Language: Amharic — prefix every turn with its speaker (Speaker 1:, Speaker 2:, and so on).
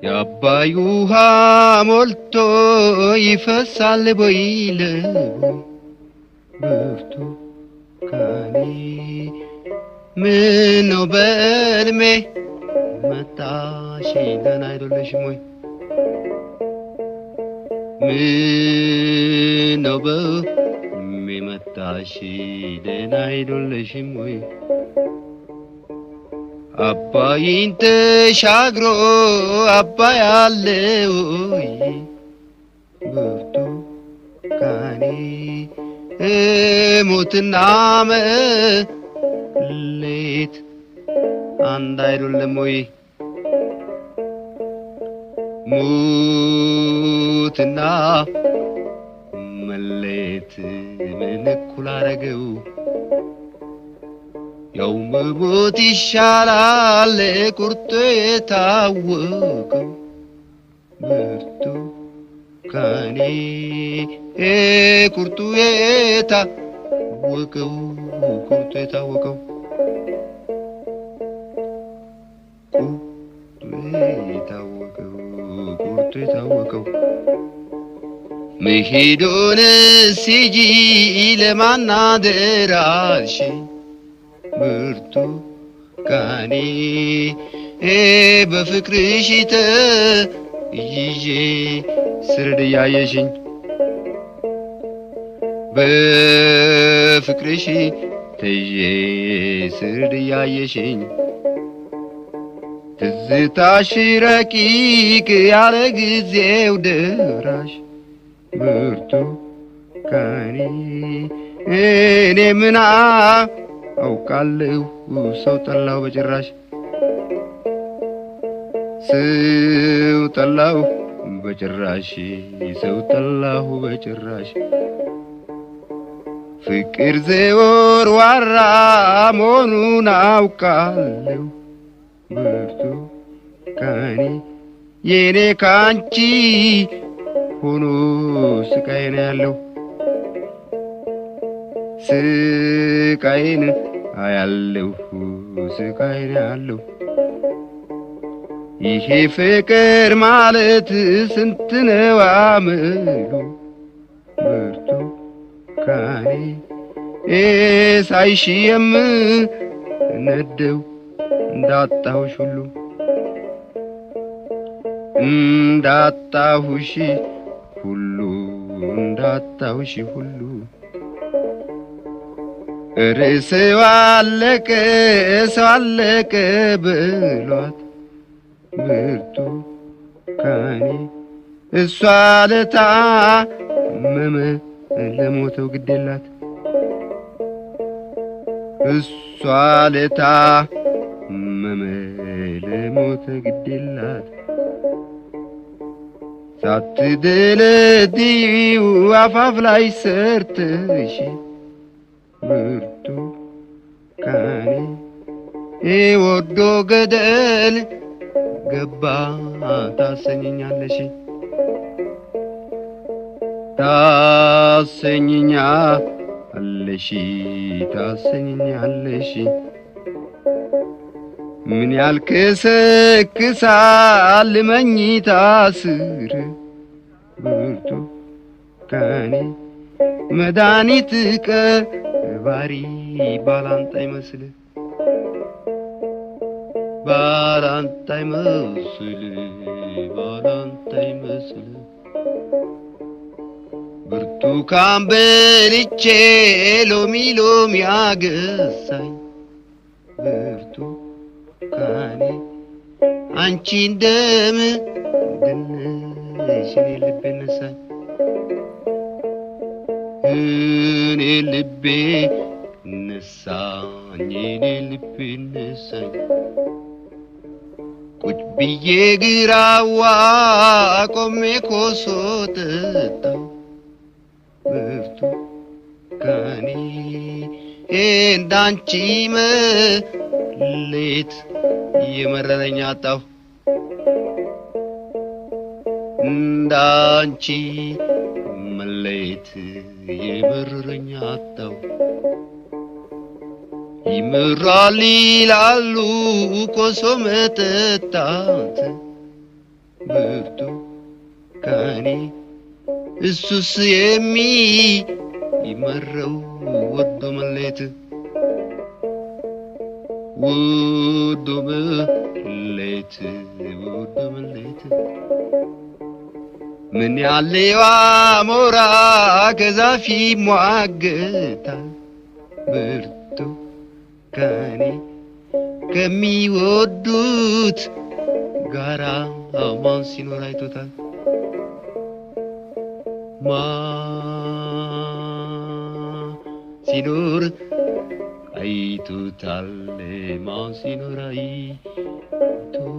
Speaker 1: የአባይ ውሃ ሞልቶ ይፈሳል ቦይለ ብርቱካኔ ምነው በዕልሜ መጣሽ ደህና አይደለሽም ወይ? ምነው በዕልሜ መጣሽ ደህና አይደለሽም ወይ? አባይን ተሻግሮ አባይ አለ ወይ? ብርቱካኔ ሞትና መሌት አንድ አይደለም ወይ? ሞትና መሌት ምን እኩል አረገው? ያው መሞት ይሻላል ቁርጡ የታወቀው ብርቱካኔ ቁርጡ የታወቀው ቁርጡ የታወቀው ቁርጡ የታወቀው መሄዶን ሲጂ ለማናደራሽ ብርቱካኔ በፍቅርሽ ተይዤ ስርድ ያየሽኝ በፍቅርሽ ተይዤ ስርድ ያየሽኝ ትዝታሽ ረቂቅ ያለ ጊዜው ደራሽ ብርቱካኔ እኔ ምና አውቃለሁ ሰው ጠላው በጭራሽ ሰው ጠላው በጭራሽ ሰው ጠላሁ በጭራሽ ፍቅር ዘወርዋራ መሆኑን አውቃለሁ ብርቱካኔ የኔ ካንቺ ሆኖ ስቃይ ነው ያለው ስቃይን አያለሁ ስቃይን አያለሁ ይሄ ፍቅር ማለት ስንት ነው አመሉ ብርቱካኔ ሳይሽ የምነደው እንዳጣሁሽ ሁሉ እንዳጣሁሽ ሁሉ እንዳጣሁሽ ሁሉ ሰው አለቀ ብሏት ብርቱካኔ እሷ ለታመመ ለሞተው ግዴላት እሷ ለታመመ ለሞተ ግዴላት ሳትደለድዪው አፋፍ ላይ ሰርተሽ ብርቱካኔ ወዶ ገደል ገባ ታሰኘኛለሽ ታሰኘኛለሽ ምን ያልከሰክሳል መኝታ ስር ብርቱካኔ መድኃኒት ቀባሪ ባላንጣ ይመስል ባላንጣ ይመስል ብርቱካን በልቼ ሎሚ አገሳኝ ብርቱካኔ አንቺ እንደምንድነሽ እኔ ልቤ ነሳኝ እኔ ልቤ ነሳኝ ቁጭ ብዬ ግራዋ ቆሜ ኮሶ ጠጣው ብርቱካኔ እንዳንቺ መሌት የመረረኝ አጣሁ እንዳንቺ መሌት የመረረኝ አጣሁ ይምራል ይላሉ ኮሶ መጠጣት ብርቱካኔ እሱስ የሚመረው ወዶ መለየት ወዶ መለየት ወዶ መለየት ምን ያለው አሞራ ከዛፍ ይሟገታል ብርቱካኔ ከሚወዱት ጋራ ማን ሲኖር አይቶታል ማን ሲኖር አይቶታል ማን ሲኖር አይቶታል